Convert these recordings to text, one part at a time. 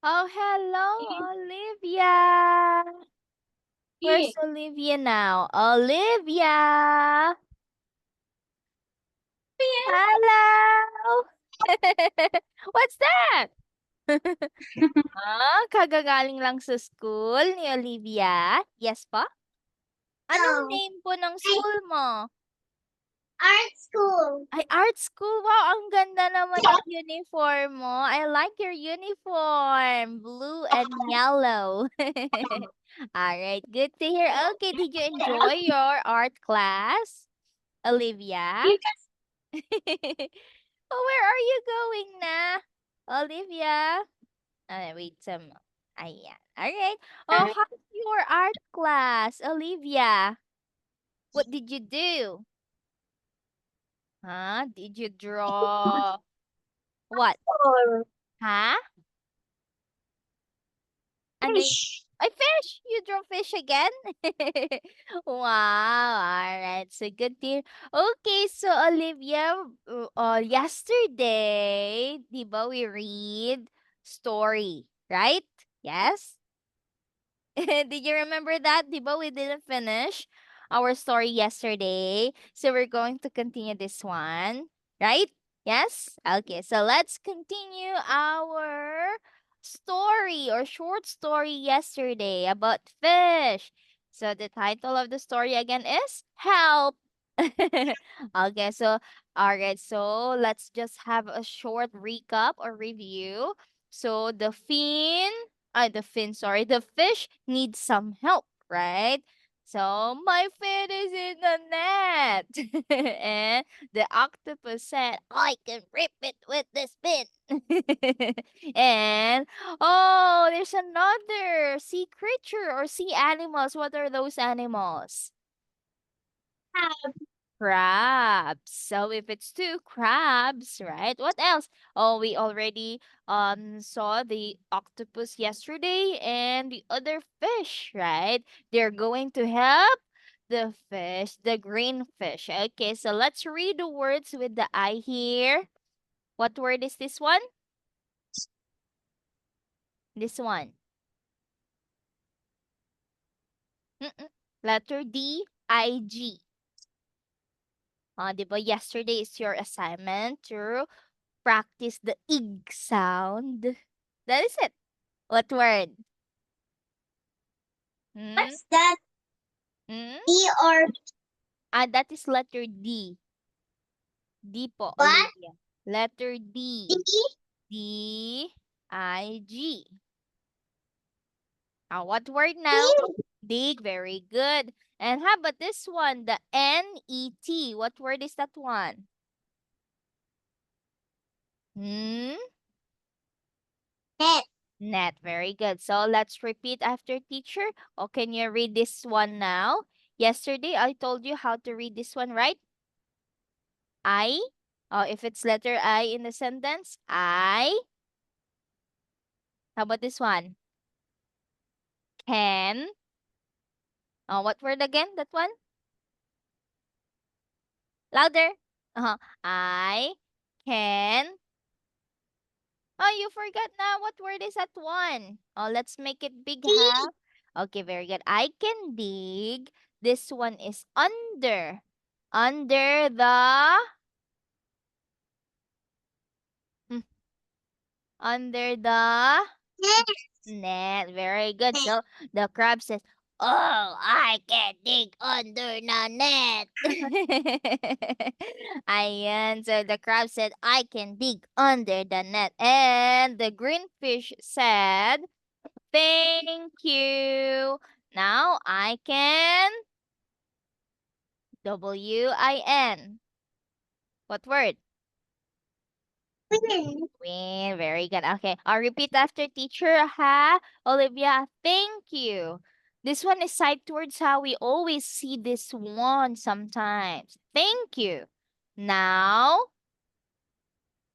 Oh, hello, Olivia. Where's Hey, Olivia now? Olivia! Hello! What's that? Kagagaling lang sa school ni Olivia? Yes pa? Anong no, name po ng I school mo? art school. Ay, art school. Wow, ang ganda naman ng uniform mo. I like your uniform. Blue and yellow. All right, good to hear. Okay, did you enjoy your art class, Olivia? You just Oh, where are you going na, Olivia? Wait some. Ayan. All right. Oh, how's your art class, Olivia? What did you do? Huh? Did you draw what? or Huh? Ano y fish. ay, fish! You draw fish again? Wow, alright. So, good to hear. Okay, so Olivia, yesterday, 'di ba, we read story, right? Yes? Did you remember that? 'Di ba we didn't finish our story yesterday? So we're going to continue this one, right? Yes? Okay, so let's continue our story or short story yesterday about fish. So the title of the story again is Help. Okay, so all right, so let's just have a short recap or review. So the fish needs some help, right? So my fin is in the net. And the octopus said, I can rip it with the spin. And oh, there's another sea creature or sea animals. What are those animals? Crabs. So if it's two crabs, right? What else? Oh, we already saw the octopus yesterday and the other fish, right? They're going to help the fish, the green fish. Okay, so let's read the words with the I here. What word is this one? This one. Mm-mm. Letter D, I-G. 'Di ba yesterday is your assignment to practice the ig sound. That is it. What word? Hmm? What's that? Hmm? E or That is letter D. D po, what? Olivia. Letter E? D. D-I-G. What word now? E. Dig. Very good. And how about this one? The N-E-T. What word is that one? Hmm? Net. Net. Very good. So let's repeat after teacher. Oh, can you read this one now? Yesterday, I told you how to read this one, right? I. If it's letter I in the sentence, I. How about this one? Can. What word again? That one? Louder. I can. Oh, you forgot now. What word is that one? Oh, let's make it big E. half. Okay, very good. I can dig. This one is under. Under the. hmm, Under the. Net. Net. Very good. Net. So the crab says, oh, I can dig under the net. Ayan. So the crab said, I can dig under the net. And the green fish said, thank you. Now I can W-I-N. What word? Win. Win. Very good. Okay. I'll repeat after teacher. Ha, Olivia, thank you. This one is side towards how we always see this one sometimes. Thank you. Now,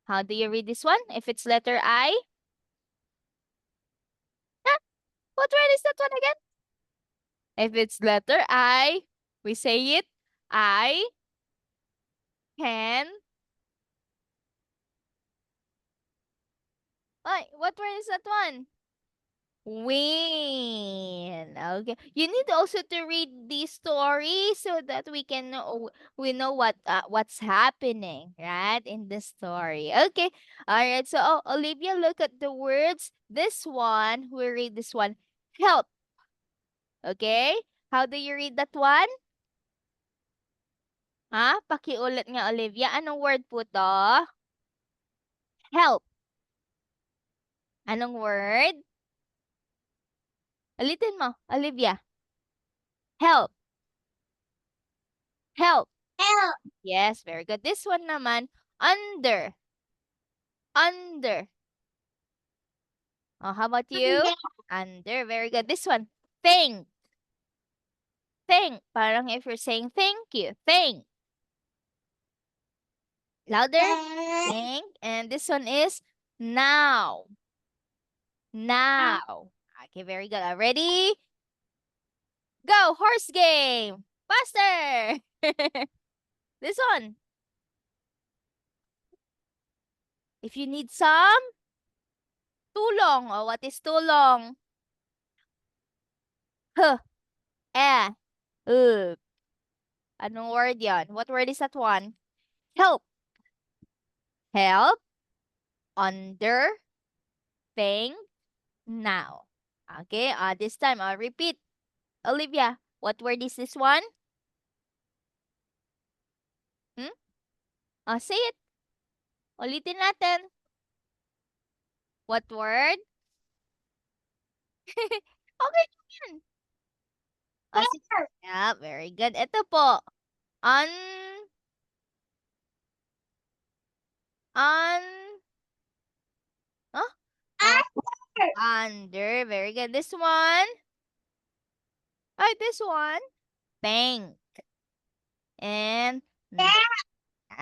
how do you read this one? If it's letter I? Ah, what word is that one again? If it's letter I, we say it. I can. Ay, what word is that one? Win. Okay. You need also to read the story so that we know what's happening, right? In the story. Okay. All right. So Olivia, look at the words. This one, we read this one. Help. Okay? How do you read that one? Ha? Pakiulit nga, Olivia. Anong word po to? Help. Anong word? Ulitin mo, Olivia. Help. Help. Help. Yes, very good. This one naman, under. Under. Oh, how about you? Under. Very good. This one, thank. Thank. Parang if you're saying thank you. Thank. Louder. Thank. And this one is now. Now. Okay, very good. Ready? Go, horse game. Faster. This one. If you need some tulong. Oh, what is tulong? Huh. Eh. Anong word yan? What word is that one? Help. Help. Under. Thing. Now. Okay, this time I'll repeat. Olivia, what word is this one? Hmm? Say it. Ulitin natin. What word? Okay yan. Sige. Yeah, very good. Ito po. Un... Un... Huh? Under. Very good. This one. This one. Thank. And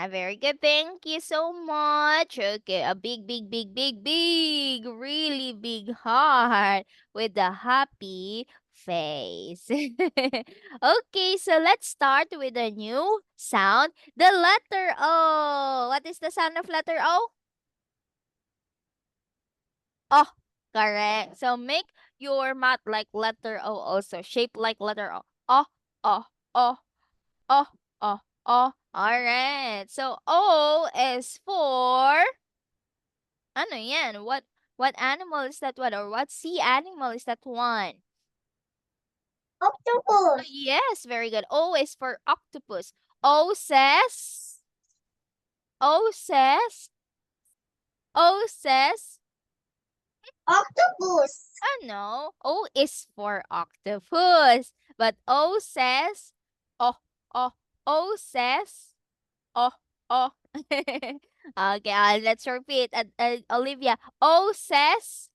very good. Thank you so much. Okay, a big, big, big, big, big, really big heart with a happy face. Okay, so let's start with a new sound. The letter O. What is the sound of letter O? Oh, correct. So make your mouth like letter O also. Shape like letter O. Oh, oh, oh, oh, oh, oh. All right. So O is for ano yan? What animal is that one? Or what sea animal is that one? Octopus. Yes, very good. O is for octopus. O says O says O says Octopus. no. O is for octopus. But O says oh oh O says oh oh. Okay, let's repeat. Olivia. O says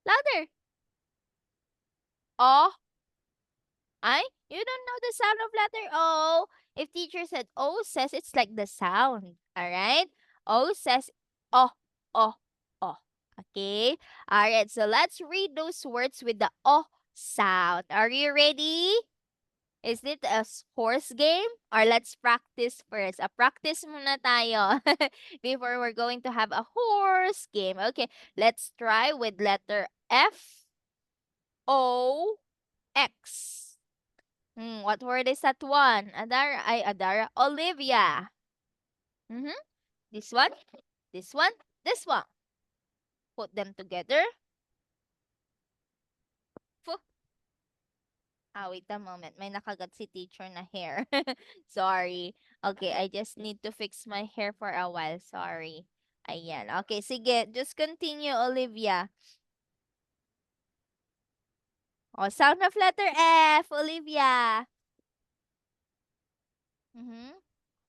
louder. Oh, you don't know the sound of letter O. If teacher said O says, it's like the sound. All right. O says oh, oh, oh. Okay. All right. So let's read those words with the O sound. Are you ready? Is it a horse game? Or let's practice first. Practice muna tayo before we're going to have a horse game. Okay, let's try with letter F O X. What word is that one? Adara. Olivia. Mm-hmm. This one, this one, this one. Put them together. Wait a moment. May nakagat si teacher na hair. Sorry. Okay, I just need to fix my hair for a while. Sorry. Ayan. Okay, sige. Just continue, Olivia. Sound of letter F, Olivia. Mm-hmm.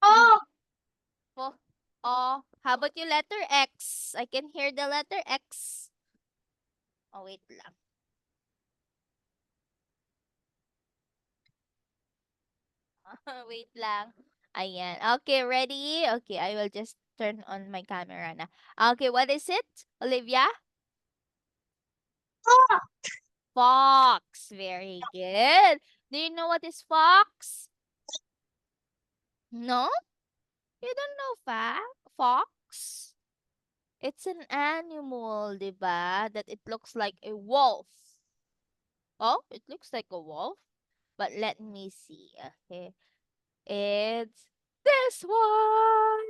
Oh. Oh, how about you letter X? I can hear the letter X. Wait lang. Wait lang. Ayan. Okay, ready? Okay, I will just turn on my camera na. Okay, what is it, Olivia? Fox. Very good. Do you know what is fox? No? You don't know fox? It's an animal, diba? That it looks like a wolf. Oh, it looks like a wolf. But let me see. Okay. It's this one.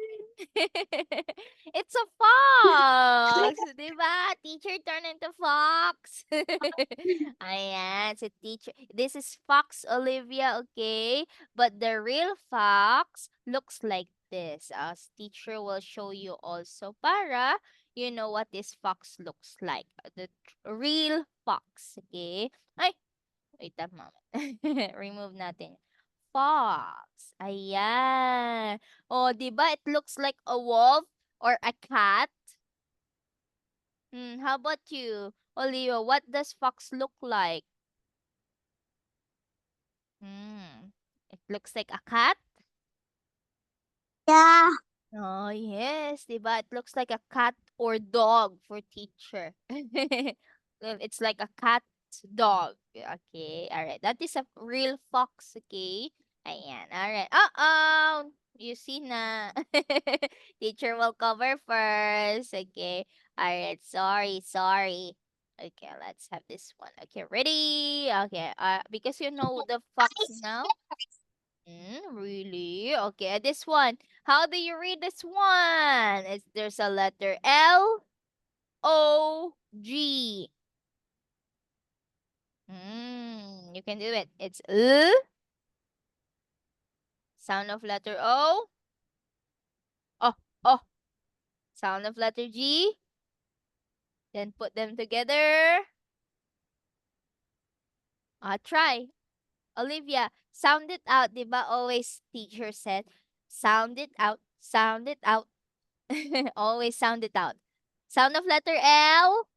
It's a fox. Diba? Teacher turned into fox. Ayan. So teacher. This is Fox Olivia, okay? But the real fox looks like this. As teacher will show you also para you know what this fox looks like. The real fox, okay? Ay, wait a moment. Remove natin. Fox. Ayan. Oh, 'di ba? It looks like a wolf or a cat. How about you? Olivia, what does fox look like? It looks like a cat. Yeah. Oh, yes, 'di ba? It looks like a cat or dog for teacher. Well, it's like a cat dog. Okay, all right. That is a real fox, okay? Ayan, all right. Uh-oh. You see na. Teacher will cover first. Okay. All right. Sorry. Okay, let's have this one. Okay, ready? Okay. Because you know the fox now. Really? Okay, this one. How do you read this one? There's a letter L O G. You can do it. It's L. Sound of letter O. Oh, oh. Sound of letter G. Then put them together. Try. Olivia, sound it out. Diba always teacher said, sound it out. Sound it out. Always sound it out. Sound of letter L.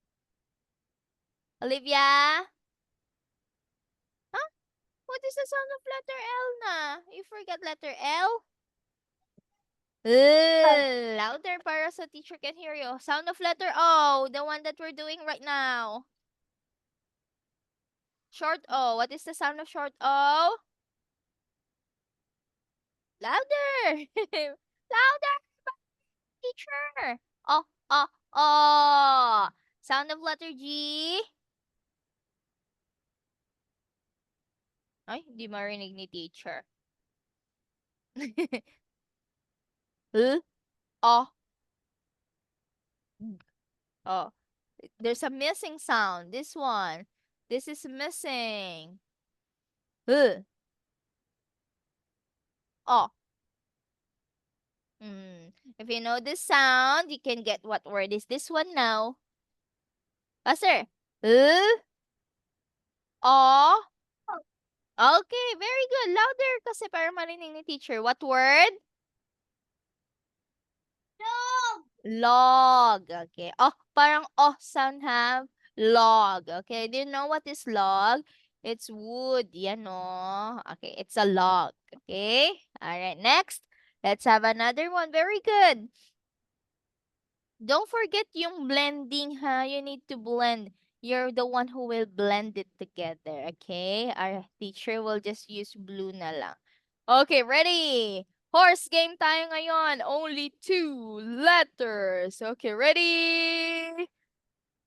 Olivia. Huh? What is the sound of letter L na? You forgot letter L? Louder para so teacher can hear you. Sound of letter O, the one that we're doing right now. Short O. What is the sound of short O? Louder! Louder, teacher! Oh. Sound of letter G. Ay, di marinig ni teacher. L, O, G. Oh. There's a missing sound. This one. This is missing. L, O. If you know this sound, you can get what word is this one now. Faster. L, O. Okay, very good. Louder kasi para marinig ni teacher. What word? Dog. Log. Okay. Oh, parang oh sound have log. Okay. Do you know what is log? It's wood. Yan no. Okay. It's a log. Okay. All right. Next. Let's have another one. Very good. Don't forget yung blending, ha? You need to blend. You're the one who will blend it together, okay? Our teacher will just use blue na lang. Okay, ready? Horse game tayo ngayon. Only 2 letters. Okay, ready?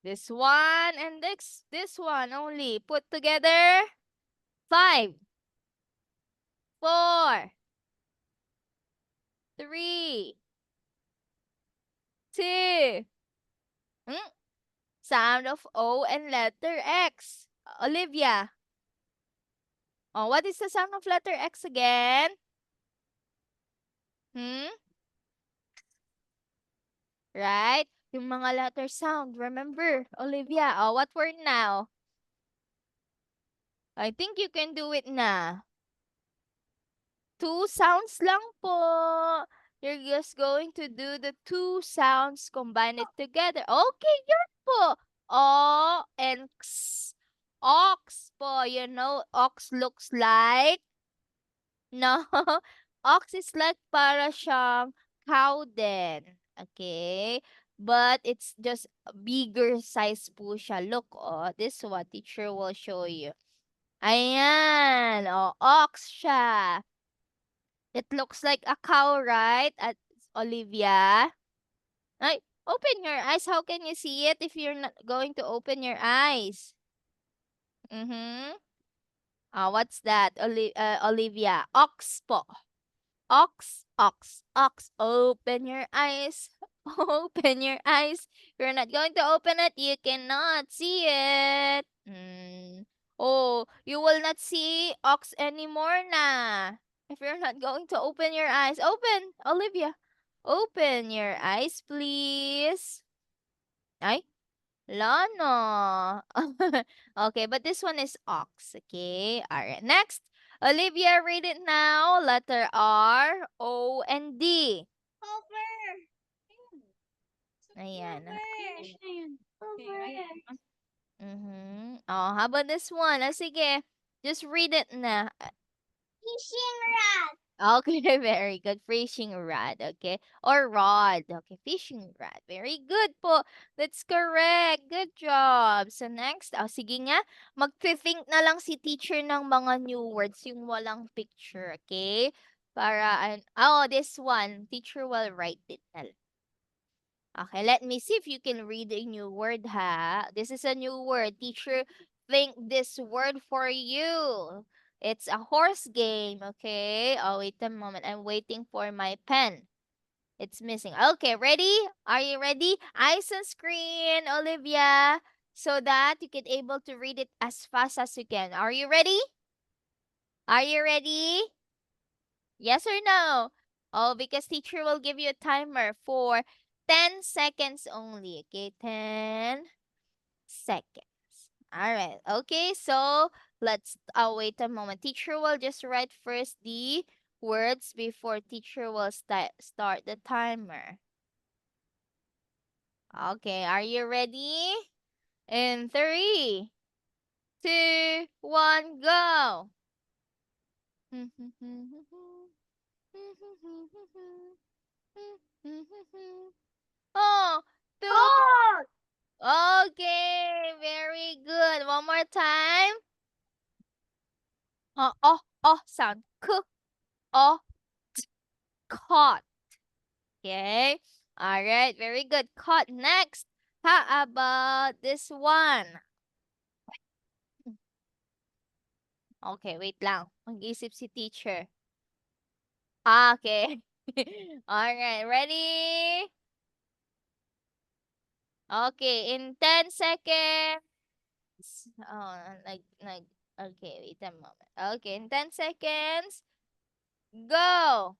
This one and this one only. Put together. 5, 4, 3, 2. Sound of O and letter X. Olivia. Oh, what is the sound of letter X again? Hmm? Right? Yung mga letter sound. Remember, Olivia. Oh, what word now? I think you can do it na. 2 sounds lang po. You're just going to do the 2 sounds, combine it together. Okay, yun po. O and X. Ox po. You know, ox looks like no. Ox is like para siyang cow din. Okay? But it's just a bigger size po siya. Look, oh, this one, teacher will show you. Ayan, oh, ox siya. It looks like a cow, right? At Olivia. Ay, Open your eyes. How can you see it if you're not going to open your eyes? Mm-hmm. What's that? Olivia. Ox po. Ox, ox, ox. Open your eyes. Open your eyes. If you're not going to open it, you cannot see it. Oh, you will not see ox anymore na. If you're not going to open your eyes. Open, Olivia. Open your eyes, please. Ay, Lana. Okay, but this one is ox. Okay, all right. Next, Olivia, read it now. Letter R, O, and D. Over. Ayan. Over. Oh, how about this one? Sige. Just read it na. Fishing rod. Okay, very good. Fishing rod, okay? Or rod, okay? Fishing rod. Very good po. That's correct. Good job. So next, sige nga, mag-think na lang si teacher ng mga new words, yung walang picture, okay? Para, this one, teacher will write it na lang. Okay, let me see if you can read a new word, ha? This is a new word. Teacher, think this word for you. It's a horse game, okay? Oh, wait a moment. I'm waiting for my pen. It's missing. Okay, ready? Are you ready? Eyes on screen, Olivia, so that you can able to read it as fast as you can. Are you ready? Are you ready? Yes or no? Oh, because teacher will give you a timer for 10 seconds only. Okay, 10 seconds. All right. Okay, so let's wait a moment. Teacher will just write first the words before teacher will start the timer. Okay, are you ready? In 3, 2, 1, go. Oh, two. Oh. Okay, very good. One more time. Sound. Oh, caught. Okay. All right, very good. Caught next. How about this one? Okay, wait lang. Mag-isip si teacher. Okay. All right, ready? Okay, in 10 seconds. Oh, okay, wait a moment. Okay, in 10 seconds. Go.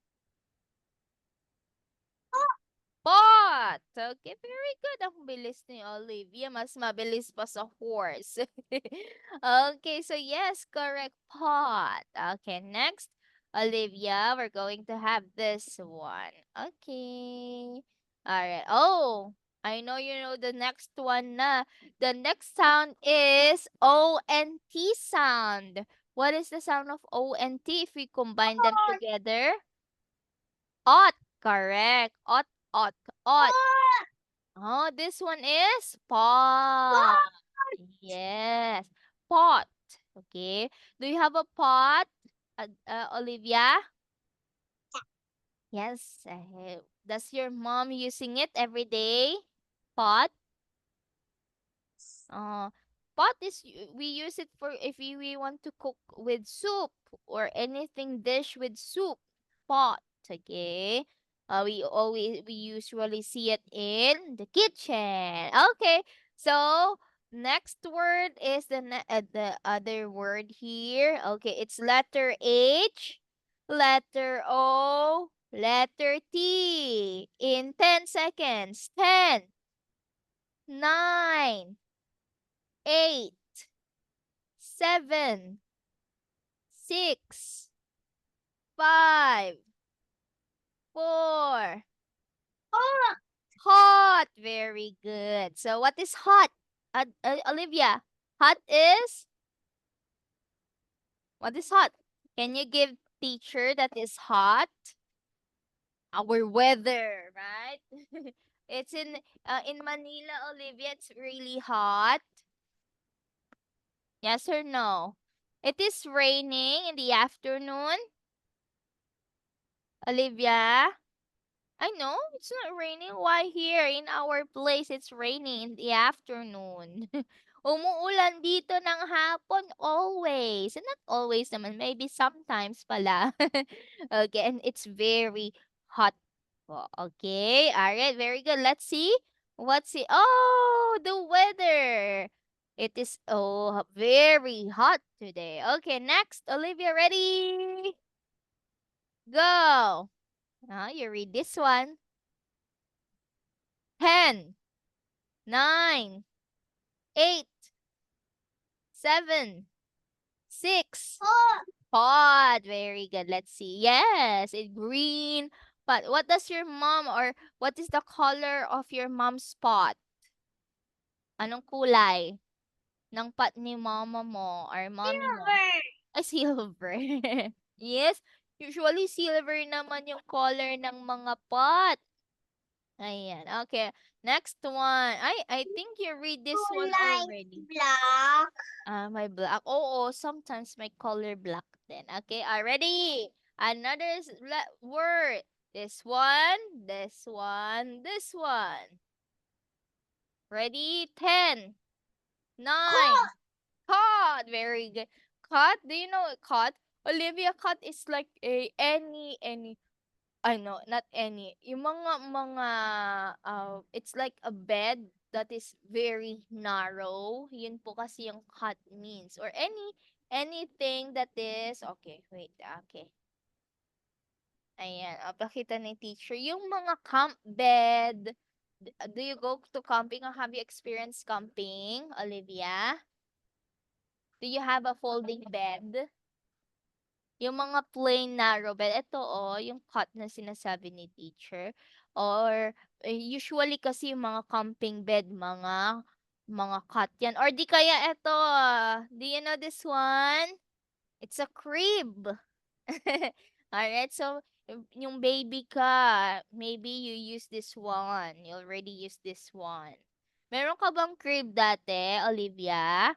Pot. Okay, very good. Ang bilis ni Olivia. Mas mabilis pa sa horse. Okay, so yes, correct. Pot. Okay, next. Olivia, we're going to have this one. Okay. All right. Oh, I know you know the next one na. The next sound is O and T sound. What is the sound of O and T if we combine them together? Ot. Correct. Ot, ot, ot. Oh, this one is pot. Yes, pot. Okay. Do you have a pot, Olivia? Yes. Does your mom using it every day? Pot? Uh, pot is we use it for if we want to cook with soup or anything dish with soup. Pot, okay? We usually see it in the kitchen. Okay, so next word is the other word here. Okay, it's letter H, letter O, letter T. In 10 seconds. 10, 9, 8, 7, 6, 5, 4. Oh. Hot. Very good. So what is hot? Olivia, hot is? What is hot? Can you give teacher that is hot? Our weather, right? It's in Manila, Olivia, it's really hot. Yes or no? It is raining in the afternoon. Olivia? I know it's not raining. Why here in our place it's raining in the afternoon? Umuulan dito ng hapon always. And not always naman, maybe sometimes pala. Okay, and it's very hot po. Okay, alright, very good. Let's see. What's it? Oh, the weather. It is very hot today. Okay, next, Olivia, ready? Go. You read this one. 10, 9, 8, 7, 6. Hot. Pot. Very good. Let's see. Yes, it's green. But what does your mom or what is the color of your mom's pot? Anong kulay ng pot ni mama mo or mommy mo? Silver. Silver. Yes, usually silver naman yung color ng mga pot. Ayan. Okay. Next one. I think you read this one Like already. black. My black. Oo, sometimes my color black then. Okay, ready? Another word. This one, this one, this one. Ready? 10, 9. Hot. Cod. Very good. Cod. Do you know cod? Olivia, cod is like a any I know, not any. Yung mga it's like a bed that is very narrow. Yun po kasi yung cut means. Or anything that is, okay, wait, okay. Ayan, pakita ni teacher. Yung mga camp bed, do you go to camping or have you experienced camping, Olivia? Do you have a folding bed? Yung mga plain narrow bed, ito yung cot na sinasabi ni teacher. Or usually kasi yung mga camping bed, mga cot yan. Or di kaya ito, do you know this one? It's a crib. Alright, so yung baby ka, maybe you use this one. You already use this one. Meron ka bang crib dati, Olivia?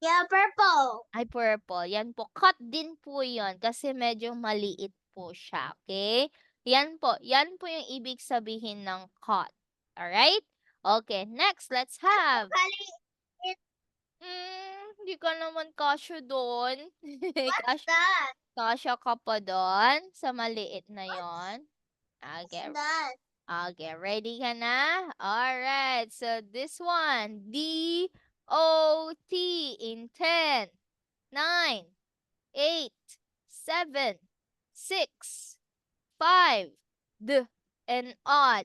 Yeah, purple. Ay, purple. Yan po. Cut din po yon kasi medyo maliit po siya. Okay? Yan po. Yan po yung ibig sabihin ng cut. Alright? Okay, next, let's have. Kali- Hindi ka naman kasya doon. What's that? Kasya ka pa doon sa maliit na yon. What's Okay. that? Okay, ready ka na? Alright, so this one. D-O-T in 10, 9, 8, 7, 6, 5, D, and odd.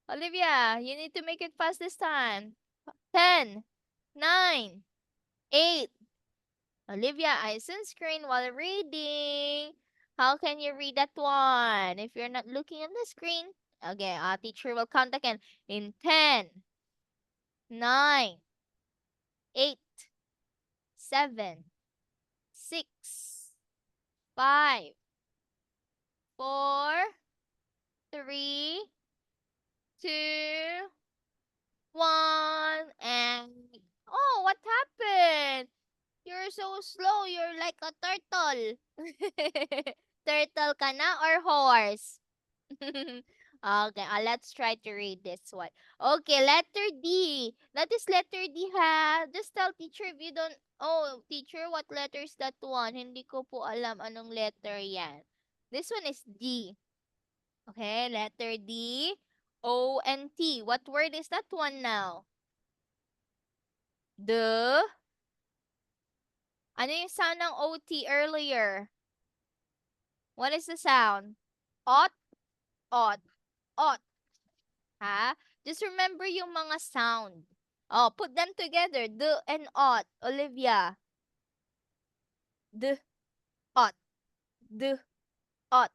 Olivia, you need to make it fast this time. 10, 9, 8. Olivia, eyes on screen while reading. How can you read that one if you're not looking at the screen? Okay, our teacher will count again in 10, 9, 8, 7, 6, 5, 4, 3, 2, 1, and oh, what happened? You're so slow. You're like a turtle. Turtle ka na or horse? Okay, let's try to read this one. Okay, letter D. That is letter D ha. Just tell teacher if you don't. Oh, teacher, what letter is that one? Hindi ko po alam anong letter yan. This one is D. Okay, letter D. O and T. What word is that one now? The. Ano yung sound ng OT earlier? What is the sound? Ot, ot, ot. Ha? Just remember yung mga sound. Oh, put them together. The and ot. Olivia. The, ot. The, ot.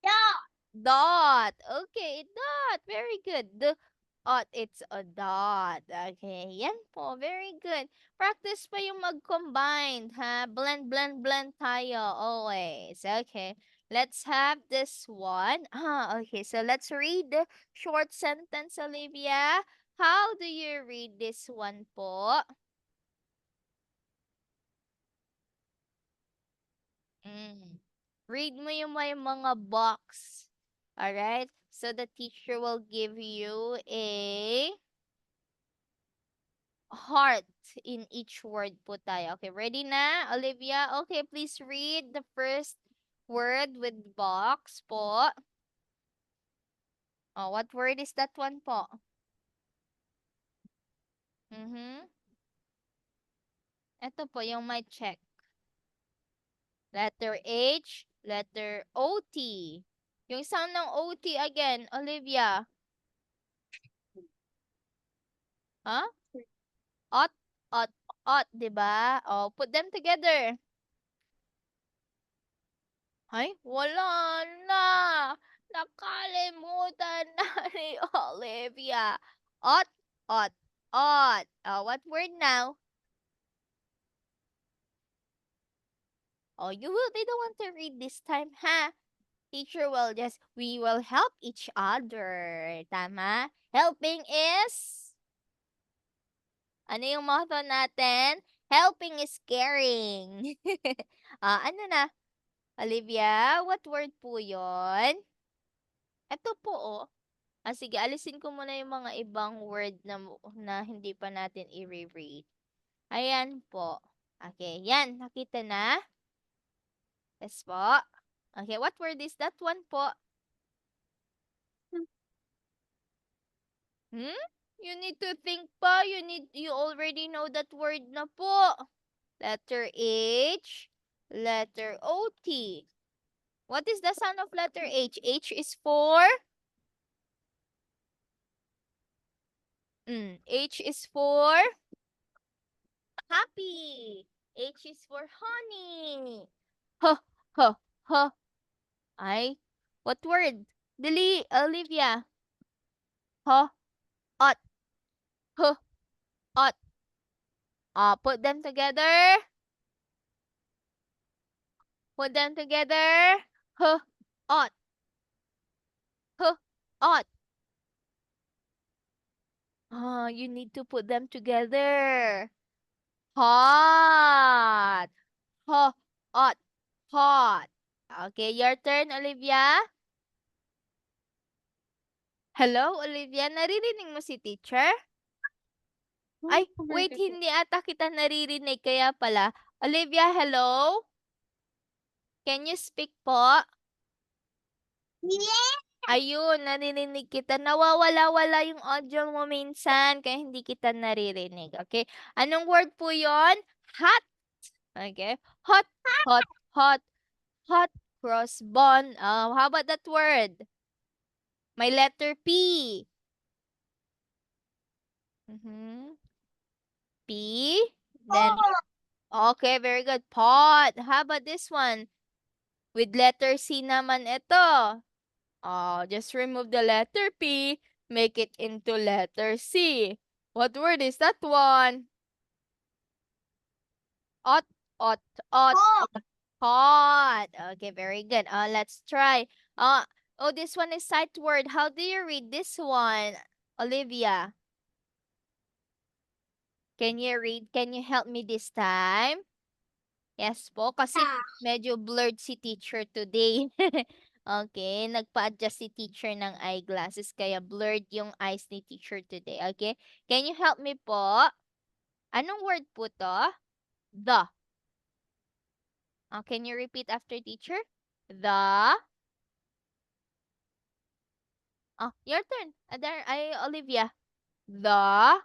Yeah. Dot. Okay, dot. Very good. The, ot. It's a dot. Okay, yan po. Very good. Practice pa yung mag-combine, ha? Blend, blend, blend tayo. Always. Okay. Let's have this one. Okay. So let's read the short sentence, Olivia. How do you read this one po? Mm. Read mo yung may mga box. Alright? So the teacher will give you a heart in each word po tayo. Okay, ready na, Olivia? Okay, please read the first word with box po. Oh, what word is that one po? Ito po yung may check. Letter H, letter O-T. Yung sound ng O-T again, Olivia. Huh? Ot, ot, ot, di ba? Oh, put them together. Ay, wala na. Nakalimutan na ni Olivia. Ot, ot, ot. Oh, what word now? Oh, they don't want to read this time, ha? Teacher will we will help each other. Tama? Helping is, ano yung motto natin? Helping is caring. Ano na? Olivia, what word po yon? Ito po, oh. Sige, alisin ko muna yung mga ibang word na hindi pa natin i-read. Ayan po. Okay, yan. Nakita na? Yes po. Okay, what word is that one po? You need to think pa. You already know that word na po. Letter H, letter O-T. What is the sound of letter H? H is for? H is for? Happy. H is for honey. Huh, huh, huh. Ay, what word? Dali, Olivia. Huh, ot, huh, ot. Put them together. Put them together. Huh, ot, huh, ot. You need to put them together. Hot. Hot. Hot. Hot. Okay, your turn, Olivia. Hello, Olivia. Naririnig mo si teacher? Ay, wait, hindi ata kita naririnig. Kaya pala. Olivia, hello? Can you speak po? Yeah. Ayun, naririnig kita. Nawawala-wala yung audio mo minsan, kaya hindi kita naririnig. Okay? Anong word po yon? Hot. Okay? Hot, hot, hot, hot cross bond. How about that word? May letter P. P. Then, okay, very good. Pot. How about this one? With letter C naman ito. Just remove the letter P, make it into letter C. What word is that one? Ot, ot, ot, ot. Hot. Okay, very good. Let's try. This one is sight word. How do you read this one, Olivia? Can you read? Can you help me this time? Yes po, kasi medyo blurred si teacher today. Okay, nagpa-adjust si teacher ng eyeglasses kaya blurred yung eyes ni teacher today. Okay? Can you help me po? Anong word po to? The. Can you repeat after teacher? The. Your turn. Olivia. The.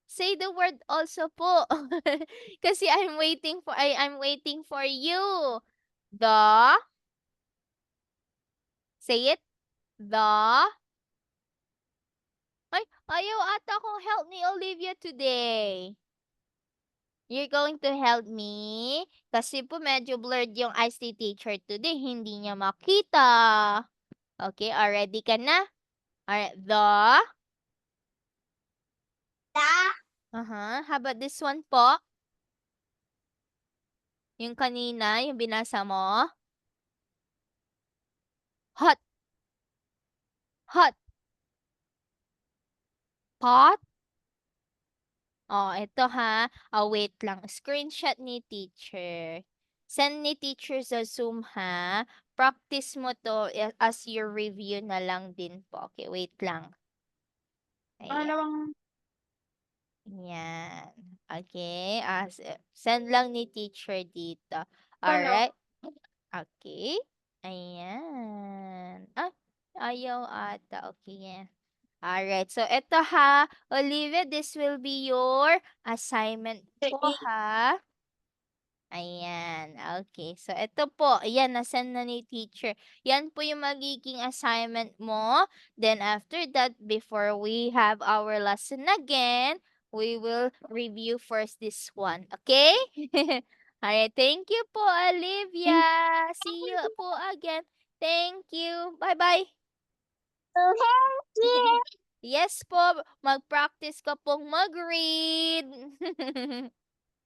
Say the word also po. Kasi I'm waiting for you. The. Say it. The. Ay, ayaw ata akong help ni Olivia today. You're going to help me? Kasi po medyo blurred yung eyes ni teacher today. Hindi niya makita. Okay, ready ka na? Alright, the? How about this one po? Yung kanina, yung binasa mo? Hot. Hot. Pot? Ito ha. Wait lang. Screenshot ni teacher. Send ni teacher sa Zoom ha. Practice mo to as your review na lang din po. Okay, wait lang. Ayan. Yan. Okay. Send lang ni teacher dito. Alright. Okay. Ayan. Ah, ayaw ata. Okay, yan. Alright. So, ito ha. Olivia, this will be your assignment po ha. Ayan, okay. So, ito po, ayan, nasend na ni teacher. Yan po yung magiging assignment mo. Then, after that, before we have our lesson again, we will review first this one. Okay? Alright, thank you po, Olivia. See you po again. Thank you. Bye-bye. Thank you. Yes po, mag-practice ka pong mag-read.